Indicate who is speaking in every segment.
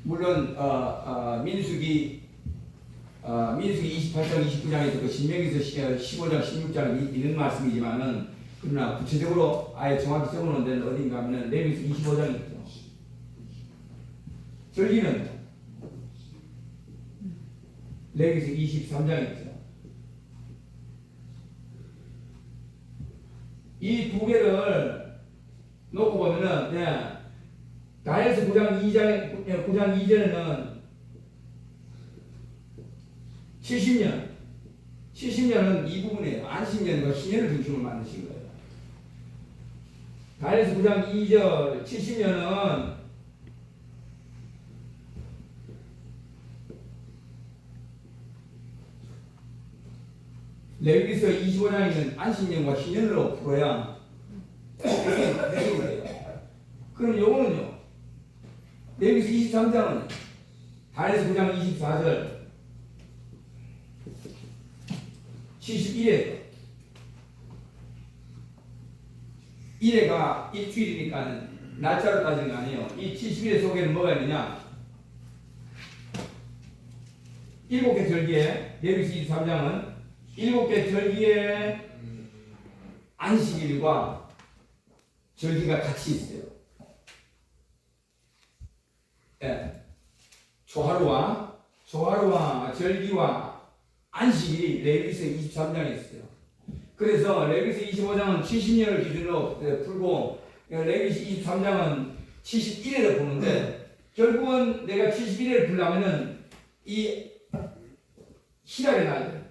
Speaker 1: 물론 민수기 28장 29장에 있고 신명기서 15장 16장에 있는 말씀이지만은 그러나 구체적으로 아예 정확히 적어놓은 데는 어딘가 하면은 레위기서 25장에 있죠. 절기는 레위기서 23장에 있죠. 이 두 개를 놓고 보면은 다니엘서 9장 2절에는 70년은 이 부분이에요. 안식년과 신년을 중심으로 만드신 거예요. 다니엘서 9장 2절 70년은 레위기서 25장에 있는 안식년과 신년으로 풀어야 해석이 돼요. 그럼 요거는요. 레위기서 23장은 다니엘서 9장 24절 71회 1회가 일주일이니까 날짜로 따지는 거 아니에요. 이 71회 속에는 뭐가 있느냐? 7개 절기에 레위기서 23장은 7개 절기에 안식일과 절기가 같이 있어요. 네. 조하루와 절기와 안식일이 레위기서 23장에 있어요. 그래서 레위기서 25장은 70년을 기준으로 풀고 레위기서 23장은 71회를 보는데 결국은 내가 71회를 풀려면은 이 희락의 날들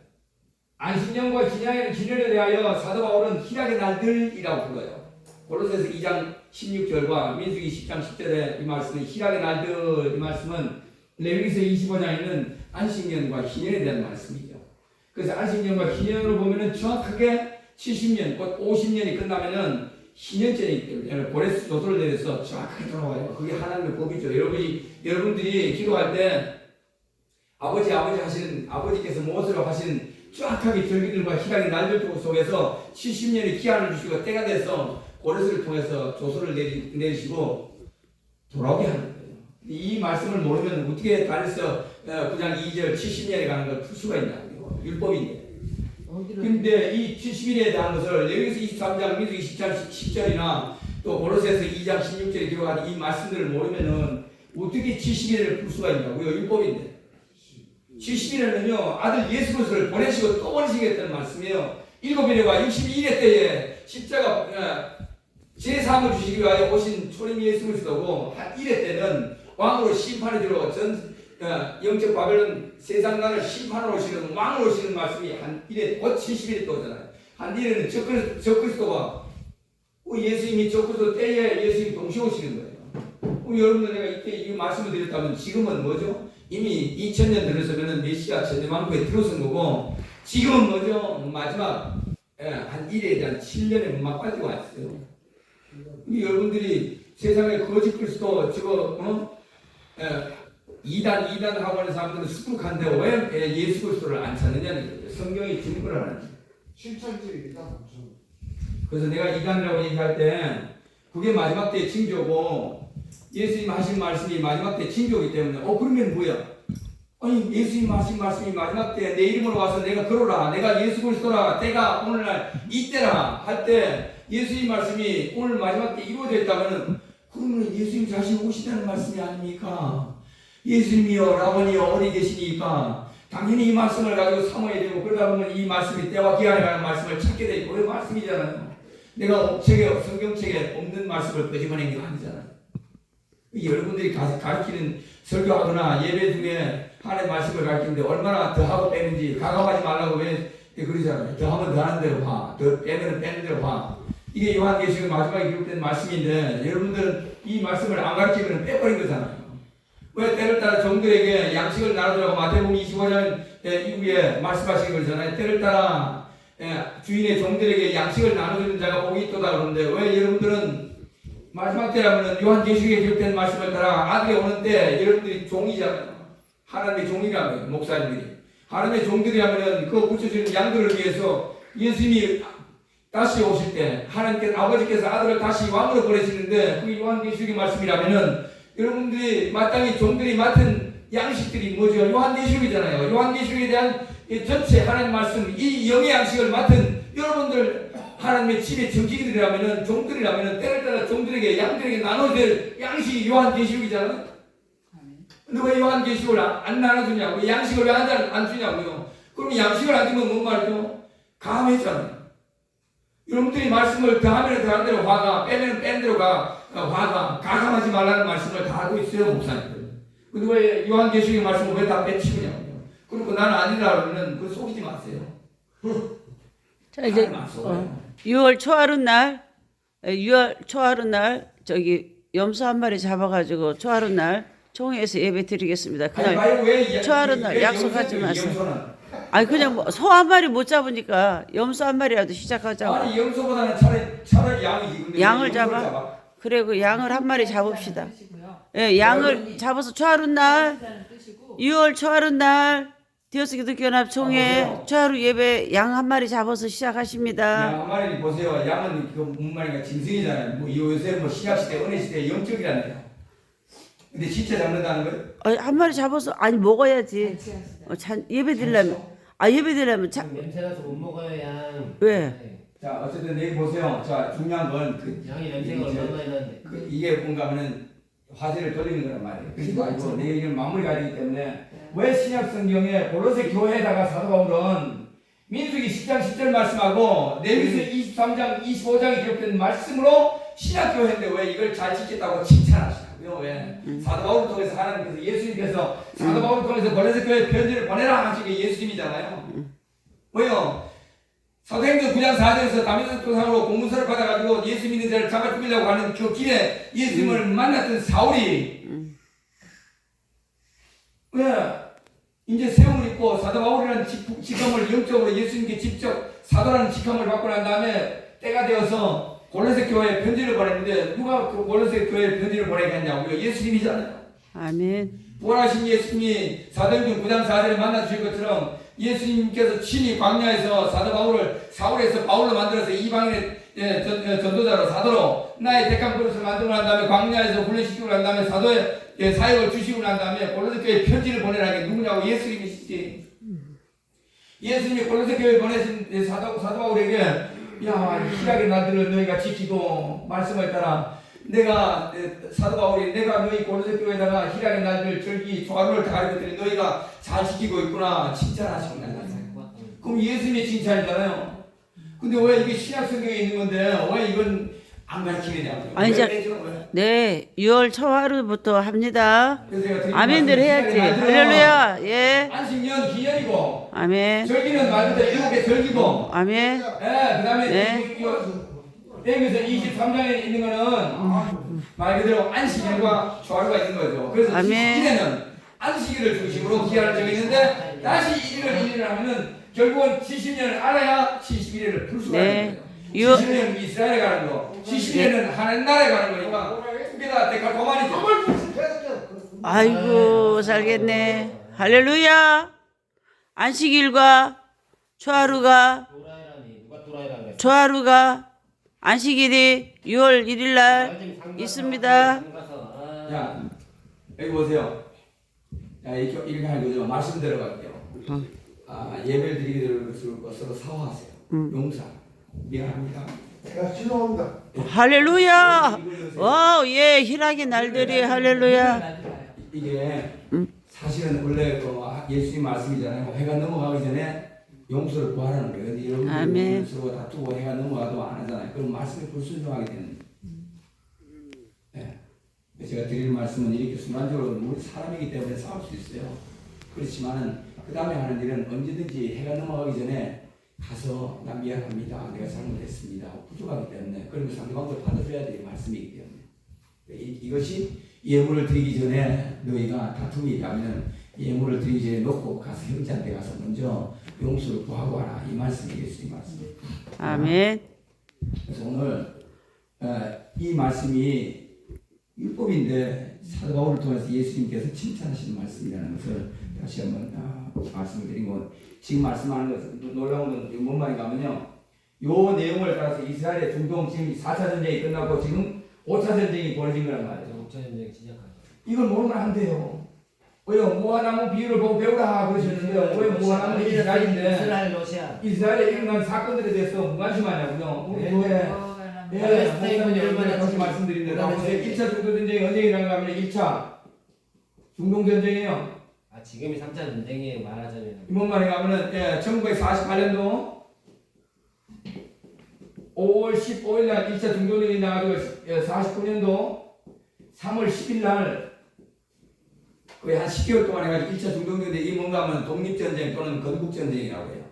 Speaker 1: 안식년과 진년에 대하여 사도 바울은 희락의 날들이라고 불러요. 골로새서 2장 16절과 민수기 10장 10절에 이 말씀은 희락의 날들 이 말씀은 레위기서 25장에 있는 안식년과 희년에 대한 말씀이죠. 그래서 안식년과 희년으로 보면은 정확하게 70년 곧 50년이 끝나면은 희년절이기 때문에 고레스 조소를 내려서 정확하게 돌아와요. 그게 하나님의 법이죠. 여러분들이 기도할 때 아버지께서 무엇으로 하신 정확하게 절기들과 희락의 날들 속에서 70년의 기한을 주시고 때가 돼서 고레스를 통해서 조서를 내리시고 돌아오게 하는 거예요. 이 말씀을 모르면 어떻게 다니엘서 9장 2절 70년에 가는 걸 풀 수가 있냐고요. 율법인데. 근데 이 70일에 대한 것을 레위기서 23장, 민수기 10절이나 또 고로새서 2장 16절에 기록한 이 말씀들을 모르면은 어떻게 70일을 풀 수가 있냐고요. 율법인데. 70일에는요 아들 예수 그리스도를 보내시고 또 보내시겠다는 말씀이에요. 7일과 62일 때에 십자가 제3을 주시기 위하여 오신 초림 예수 그리스도고 한 1회 때는 왕으로 심판이 들어 영적 바벨론 세상 나라를 심판으로 오시는 왕으로 오시는 말씀이 한 1회 곧 70일 또잖아요. 한 1회는 적그리스도가 예수님이 적그리스도 때에 예수님이 동시에 오시는 거예요. 여러분들 내가 이때 이 말씀을 드렸다면 지금은 뭐죠? 이미 2000년 들어서면은 메시아 천년왕국에 들어선 거고 지금은 뭐죠? 마지막 한 1회에 대한 7년의 막 빠지고 왔어요. 여러분들이 세상에 거짓 그리스도 이단 하고 하는 사람들은 수북한데 왜 예수 그리스도를 안 찾느냐는 거예요. 성경이 증거를 하는 거예요.
Speaker 2: 실천적입니다.
Speaker 1: 그래서 내가 이단이라고 얘기할 때 그게 마지막 때의 징조고 예수님 하신 말씀이 마지막 때 징조이기 때문에 그러면 뭐야? 아니 예수님 하신 말씀이 마지막 때 내 이름으로 와서 내가 그러라 내가 예수 그리스도라 때가 오늘날 이때라 할 때 예수님 말씀이 오늘 마지막 때 이루어졌다면은 그러면 예수님 자신 오시다는 말씀이 아닙니까? 예수님이여 라보니여 어디 계시니까 당연히 이 말씀을 가지고 삼아야 되고 그러다 보면 이 말씀이 때와 기한에 관한 말씀을 찾게 되고 그 말씀이잖아요. 내가 성경책에 없는 말씀을 끄집어낸 게 아니잖아요. 여러분들이 가르치는 설교하거나 예배 중에 하나님의 말씀을 가르치는데 얼마나 더 하고 빼는지 가감하지 말라고 왜 그러잖아요. 더 하면 더 하는 대로 봐. 더 빼면 빼는 대로 봐. 이게 요한계시록 마지막에 기록된 말씀인데 여러분들은 이 말씀을 안 가르치면 빼버린 거잖아요. 왜 때를 따라 종들에게 양식을 나누라고 마태복음 25장 이후에 말씀하신 거잖아요. 때를 따라 주인의 종들에게 양식을 나누는 자가 복이 있도다 그러는데 왜 여러분들은 마지막 때라면 요한계시록에 기록된 말씀을 따라 아들이 오는 때 여러분들이 종이잖아요. 하나님의 종이라고요. 목사님들이. 하나님의 종들이라면 그 붙여주는 양들을 위해서 예수님이 다시 오실 때 하나님께서 아버지께서 아들을 다시 왕으로 보내시는데 그게 요한계시록의 말씀이라면은 여러분들이 마땅히 종들이 맡은 양식들이 뭐죠? 요한계시록이잖아요. 요한계시록에 대한 이 전체 하나님 말씀, 이 영의 양식을 맡은 여러분들 하나님의 집의 정직이들이라면은 종들이라면은 때를 따라 종들에게 양들에게 나눠질 양식이 요한계시록이잖아요. 근데 왜 요한계시록을 안 나눠주냐고? 양식을 왜 안 주냐고요? 그러면 양식을 안 주면 뭔 말이죠? 감했잖아요. 여러분들이 말씀을 더하면 더하는 대로 화가, 빼면 빼는 대로 화가, 가감하지 말라는 말씀을 다 알고 있어요, 목사님들. 근데 왜 요한계시록의 말씀을 왜 다 빼치우냐고요? 그리고 나는 아니라 그러면 그 속이지 마세요.
Speaker 2: 자, 이제 6월 초하루 날 저기 염소 한 마리 잡아가지고 초하루 날 총회에서 예배 드리겠습니다. 그날 초하루 날 약속하지 마세요. 아니 그냥 뭐 소 한 마리 못 잡으니까 염소 한 마리라도 시작하자고.
Speaker 1: 아니 염소보다는 차라리 양이지.
Speaker 2: 양을 잡아? 그래 그 양을 한 마리 잡읍시다. 예, 양을 잡아서 초하루 날 6월 초하루 날 디어스 기독교연합 총회 초하루 예배 양 한 마리 잡아서 시작하십니다.
Speaker 1: 양 한 마리 보세요. 양은 그 문말이가 짐승이잖아요. 뭐 요새 뭐 신약 시대, 은혜 시대 영적이라네요. 근데 진짜 잡는다는 거예요?
Speaker 2: 한 마리 잡아서 아니 먹어야지. 예배 드리려면 예배 드리려면
Speaker 3: 냄새나서 못 먹어요 양.
Speaker 2: 왜?
Speaker 1: 자 어쨌든 여기 보세요. 자 중요한 건
Speaker 3: 양이 냄새가 얼마나 많이 나는데.
Speaker 1: 이게 뭔가 하면은 화제를 돌리는 거란 말이에요. 그리고 아니고 내 얘기는 마무리가 되기 때문에 왜 신약 성경에 골로새 교회에다가 사도 바울은 민수기 10장 10절 말씀하고 레위기서 23장 25장에 기록된 말씀으로 신약 교회인데 왜 이걸 잘 지켰다고 칭찬하시냐고요? 왜? 사도 바울을 통해서 하나님께서 예수님께서 사도 바울을 통해서 골로새 교회 편지를 보내라 하신 게 예수님이잖아요. 왜요? 사도행전 9장 4절에서 다메섹 도상으로 공문서를 받아가지고 예수 믿는 자를 잡아 죽이려고 하는 그 길에 예수님을 만났던 사울이 왜 이제 세움을 입고 사도 바울이라는 직함을 영적으로 예수님께 직접 사도라는 직함을 받고 난 다음에 때가 되어서 골로새 교회에 편지를 보냈는데 누가 그 골로새 교회에 편지를 보내게 했냐고요? 예수님이잖아요.
Speaker 2: 아멘.
Speaker 1: 부활하신 예수님이 사도행전 9장 4절에 만나주신 것처럼 예수님께서 친히 광야에서 사도 바울을 사울에서 바울로 만들어서 이방인의 전도자로 사도로 나의 택한 그릇을 만들고 난 다음에 광야에서 훈련시키고 난 다음에 사도의 사역을 주시고 난 다음에 골로새 교회에 편지를 보내라는 게 누구냐고? 예수님이시지. 예수님이 골로새 교회에 보내신 사도 바울에게 야 희락의 날들을 너희가 지키고 말씀을 따라 내가 사도 바울이 내가 너희 골로새 교회에다가 희락의 날들 절기 초하루를 다 가르쳤더니 너희가 잘 지키고 있구나 칭찬하시고 난다. 그럼 예수님의 칭찬이잖아요. 근데 왜 이게 신약 성경에 있는 건데 왜 이건 안 가르치느냐고요?
Speaker 2: 아니 이제 네 6월 초하루부터 합니다. 아멘들 해야지. 할렐루야. 예.
Speaker 1: 안식년 기념이고
Speaker 2: 아멘.
Speaker 1: 절기는 말 그대로 7개 절기고
Speaker 2: 아멘.
Speaker 1: 예, 그다음에 여기서 23장에 있는 거는 말 그대로 안식일과 초하루가 있는 거죠. 그래서 71에는 안식일을 중심으로 기한을 정했는데 다시 1일을 하면은 결국은 70년을 알아야 71일을 풀 수가 있는 거예요. 70년은 이스라엘에 가는 거, 70년은 하나님 나라에 가는 거니까 두 개 다 데칼코마니죠.
Speaker 2: 아이고 살겠네. 할렐루야. 안식일과 초하루가 안식일이 6월 1일 날 있습니다.
Speaker 1: 자, 여기 보세요. 자, 이렇게 하는 거죠. 말씀 들어갈게요. 예배를 드리기 것으로 사과하세요. 용서. 미안합니다.
Speaker 4: 제가 죄송합니다.
Speaker 2: 할렐루야. 예, 희락의 날들이 할렐루야.
Speaker 1: 이게 사실은 원래 예수님 말씀이잖아요. 해가 넘어가기 전에 용서를 구하라는 거예요. 근데 여러분들이 서로 다투고 해가 넘어가도 안 하잖아요. 그럼 말씀에 불순종하게 되는. 네. 제가 드릴 말씀은 이렇게 순간적으로 우리 사람이기 때문에 싸울 수 있어요. 그렇지만은 그 다음에 하는 일은 언제든지 해가 넘어가기 전에 가서 나 미안합니다. 내가 잘못했습니다. 부족하기 때문에 그러면 상대방도 받아줘야 될 말씀이기 때문에 이것이 예물을 드리기 전에 너희가 다툼이 있다면 예물을 드리기 전에 놓고 가서 형제한테 가서 먼저 용서를 구하고 와라. 이 말씀이 예수님 말씀이에요.
Speaker 2: 아멘.
Speaker 1: 그래서 오늘 이 말씀이 율법인데 사도 바울을 통해서 예수님께서 칭찬하시는 말씀이라는 것을 다시 한번 말씀을 드리고 지금 말씀하는 것은 놀라운 건 뭔 말인가 하면요. 요 내용을 따라서 이스라엘의 중동 지금 4차 전쟁이 끝나고 지금 5차 전쟁이 벌어진 거란 말이죠.
Speaker 3: 5차 전쟁 시작하죠.
Speaker 1: 이걸 모르면 안 돼요. 왜요? 무화나무 비유를 보고 배우라 그러셨는데요. 왜 무화나무 이스라엘인데
Speaker 3: 이스라엘 러시아.
Speaker 1: 이스라엘에 일어난 사건들에 대해서 무관심하냐고요. 우리
Speaker 3: 네.
Speaker 1: 교회 예,
Speaker 3: 팔레스타인군이 얼마나
Speaker 1: 다시 말씀드린데 보세요. 1차 중동전쟁이 언제 일어난가 하면 1차 중동전쟁이에요.
Speaker 3: 아 지금이 3차 전쟁이에요 말하자면.
Speaker 1: 뭔 말인가 하면은 1948년도 5월 15일 날 1차 중동전쟁이 나가지고 49년도 3월 10일 날 거의 한 10개월 동안 해가지고 1차 중동전쟁이 뭔가 하면 독립전쟁 또는 건국전쟁이라고 해요.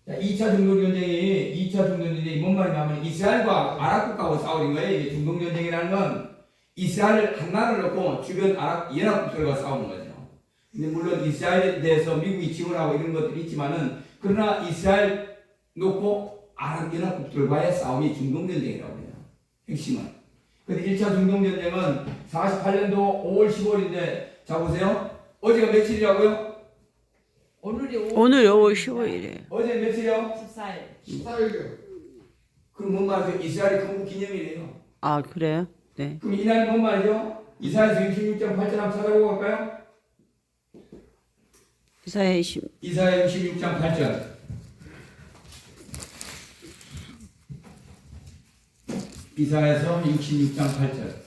Speaker 1: 자, 2차 중동전쟁이 뭔 말인가 하면 이스라엘과 아랍 국가하고 싸우는 거예요. 이게 중동전쟁이라는 건 이스라엘을 한 나라를 놓고 주변 아랍 연합국들과 싸우는 거죠. 근데 물론 이스라엘에 대해서 미국이 지원하고 이런 것들이 있지만은 그러나 이스라엘 놓고 아랍 연합국들과의 싸움이 중동전쟁이라고 해요. 핵심은. 근데 1차 중동전쟁은 48년도 5월 15일인데 자 보세요. 어제가 며칠이라고요?
Speaker 2: 오늘 5월 15일에.
Speaker 1: 어제 며칠이요?
Speaker 4: 14일.
Speaker 1: 그럼 뭔 말이죠? 이스라엘의 건국 기념일이에요.
Speaker 2: 아 그래요? 네.
Speaker 1: 그럼 이날이 뭔 말이죠? 이사야서 66장 8절 한번 찾아보고 갈까요?
Speaker 2: 이사야 20.
Speaker 1: 이사야 66장 8절. 이사야서 66장 8절.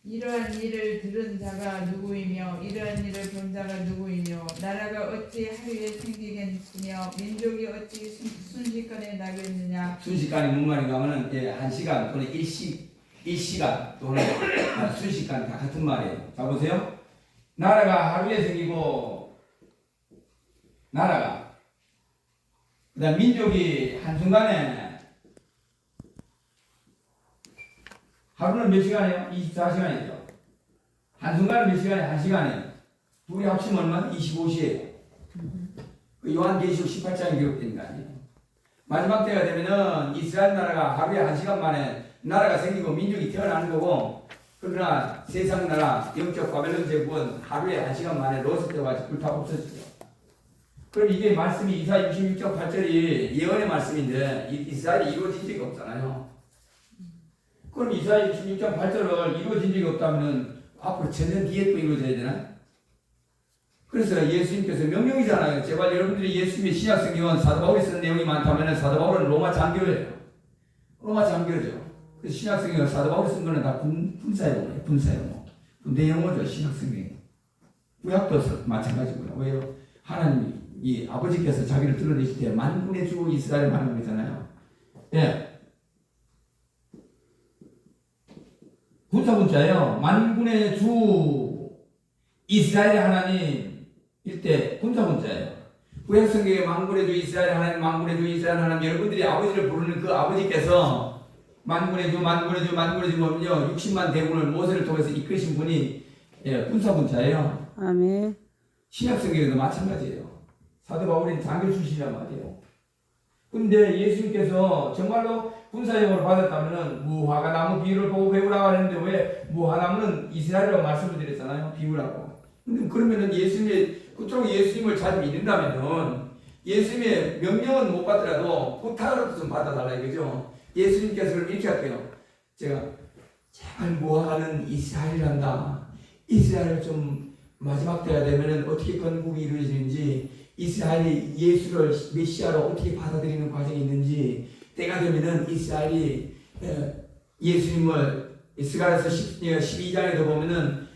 Speaker 4: 이러한 일을 들은 자가 누구이며 이러한 일을 본 자가 누구이며 나라가 어찌 하루에 생기겠으며 민족이 어찌 순식간에 나겠느냐.
Speaker 1: 순식간이 뭔 말인가 하면은 1시간 또는 1시간 또는 순식간 다 같은 말이에요. 자 보세요. 나라가 하루에 생기고 나라가 그다음 민족이 한순간에 하루는 몇 시간이에요? 24시간이죠. 한순간은 몇 시간이에요? 1시간이에요. 둘이 합치면 얼마? 25시예요. 그 요한계시록 18장에 기록된 거 아니에요. 마지막 때가 되면은 이스라엘 나라가 하루에 1시간 만에 나라가 생기고 민족이 태어나는 거고 그러나 세상 나라 영적 바벨론 제국은 하루에 1시간 만에 로스되어가지고 불타 없어지죠. 그럼 이게 말씀이 이사야 66장 8절이 예언의 말씀인데 이스라엘이 이루어진 적이 없잖아요. 그럼 이사야 66장 8절을 이루어진 적이 없다면 앞으로 천년 뒤에 또 이루어져야 되나? 그래서 예수님께서 명령이잖아요. 제발 여러분들이 예수님의 신약 성경은 사도 바울이 쓴 내용이 많다면 사도 바울은 로마 장교예요. 로마 장교죠. 그래서 신약 성경을 사도 바울이 쓴 거는 다 군사용어예요. 군사용어. 군대 용어죠. 신약 성경. 구약도 마찬가지고요. 왜요? 하나님이 아버지께서 자기를 드러내실 때 만군의 주 이스라엘 말하는 거잖아요. 예. 군사군자예요. 만군의 주 이스라엘 하나님일 때 군사군자예요. 구약 성경에 만군의 주 이스라엘 하나님, 만군의 주 이스라엘 하나님, 여러분들이 아버지를 부르는 그 아버지께서 만군의 주 뭐면요 60만 대군을 모세를 통해서 이끄신 분이 군사군자예요.
Speaker 2: 아멘.
Speaker 1: 신약 성경에도 마찬가지예요. 사도 바울은 장교 출신이란 말이에요. 근데 예수님께서 정말로 군사형으로 받았다면은 무화과 나무 비유를 보고 배우라고 하는데 왜 무화나무는 이스라엘이라고 말씀을 드렸잖아요. 비유라고. 근데 그러면은 그쪽 예수님을 잘 믿는다면은 예수님의 명령은 못 받더라도 부탁으로 좀 받아달라 이거죠. 예수님께서 그럼 이렇게 할게요. 제가 제발 무화과는 이스라엘이란다. 이스라엘을 좀 마지막 때가 되면은 어떻게 건국이 이루어지는지 이스라엘이 예수를 메시아로 어떻게 받아들이는 과정이 있는지 때가 되면은 이스라엘이 예수님을 스가랴서 12장에도 보면은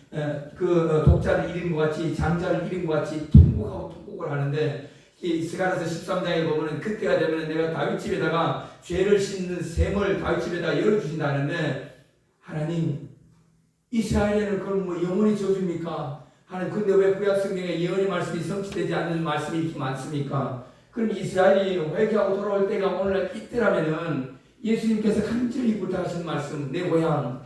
Speaker 1: 그 독자를 잃은 것 같이 장자를 잃은 것 같이 통곡을 하는데 이 스가랴서 13장에 보면은 그때가 되면은 내가 다윗 집에다가 죄를 씻는 샘을 다윗 집에다가 열어주신다 하는데 하나님 이스라엘에는 그걸 뭐 영원히 줘줍니까? 하나님 근데 왜 구약 성경에 예언의 말씀이 성취되지 않는 말씀이 이렇게 많습니까? 그럼 이스라엘이 회개하고 돌아올 때가 오늘날 이때라면은 예수님께서 간절히 부탁하신 말씀 내 고향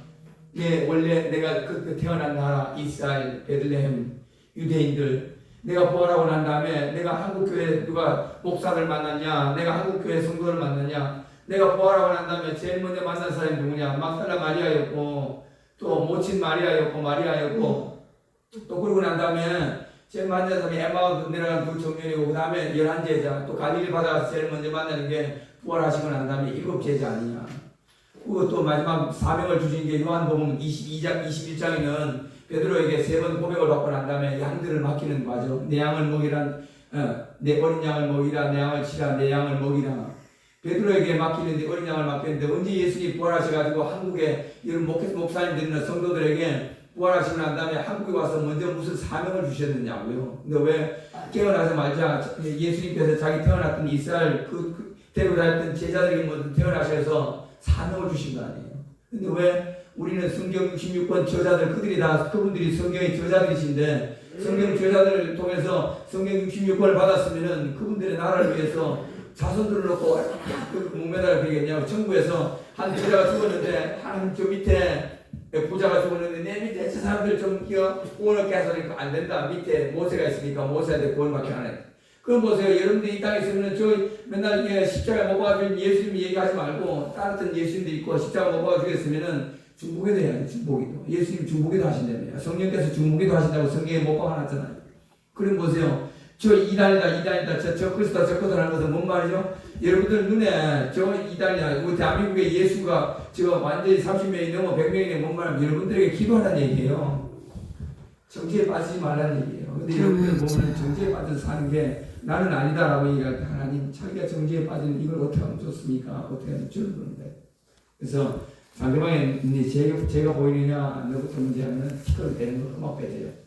Speaker 1: 원래 내가 그 태어난 나라 이스라엘 베들레헴 유대인들 내가 부활하고 난 다음에 내가 한국교회 누가 목사를 만났냐 내가 한국교회 성도를 만났냐 내가 부활하고 난 다음에 제일 먼저 만난 사람이 누구냐 막달라 마리아였고 또 모친 마리아였고 또 그러고 난 다음에 제일 만난 사람이 에마우 내려간 두 청년이고 그 다음에 11제자 또 갈릴리 바다가서 제일 먼저 만나는 게 부활하시고 난 다음에 7제자 아니냐 그리고 또 마지막 사명을 주신 게 요한복음 21장에는 베드로에게 3번 고백을 받고 난 다음에 양들을 맡기는 과정. 내 양을 먹이라, 내 어린 양을 먹이라, 내 양을 치라, 내 양을 먹이라. 베드로에게 맡기는데 어린 양을 맡겼는데 언제 예수님이 부활하셔가지고 한국에 이런 목사님들이나 성도들에게 부활하시고 난 다음에 한국에 와서 먼저 무슨 사명을 주셨느냐고요. 근데 왜 깨어나자마자 예수님께서 자기 태어났던 이스라엘 데리고 다녔던 제자들에게 먼저 태어나셔서 사명을 주신 거 아니에요. 근데 왜 우리는 성경 66권 저자들 그분들이 성경의 저자들이신데 성경 저자들을 통해서 성경 66권을 받았으면은 그분들의 나라를 위해서 자손들을 놓고 얼마나 그 목매달을 되겠냐고. 천국에서 한 부자가 죽었는데 한 저 밑에 부자가 죽었는데 내 밑에 저 사람들 좀 구원을 깨서 안 된다. 밑에 모세가 있으니까 모세한테 구원밖에 안 해. 그럼 보세요. 여러분들 이 땅에 있으면 저 맨날 십자가 못 박아준 예수님 얘기하지 말고 다른 예수님도 있고 십자가 못 박아주겠으면은 중보기도 해야지. 중보기도. 예수님 중보기도 하신다며요. 성령께서 중보기도 하신다고 성경에 못 박아놨잖아요. 그럼 보세요. 저 이단이다, 저 그리스도 하는 것은 뭔 말이죠? 여러분들 눈에 저 이단이다, 우리 대한민국의 예수가 지금 완전히 30명이 넘어 100명이 뭔 말이면 여러분들에게 기도하라는 얘기예요. 정지에 빠지지 말라는 얘기예요. 근데 여러분들 보면 정지에 빠져서 사는 게 나는 아니다라고 얘기할 때 하나님 자기가 정지에 빠지는 이걸 어떻게 하면 좋습니까? 어떻게 하면 줄어드는데. 그래서 상대방이 제가 보이느냐 너부터 문제하면 티끌을 떼는 거 금방 빼져요.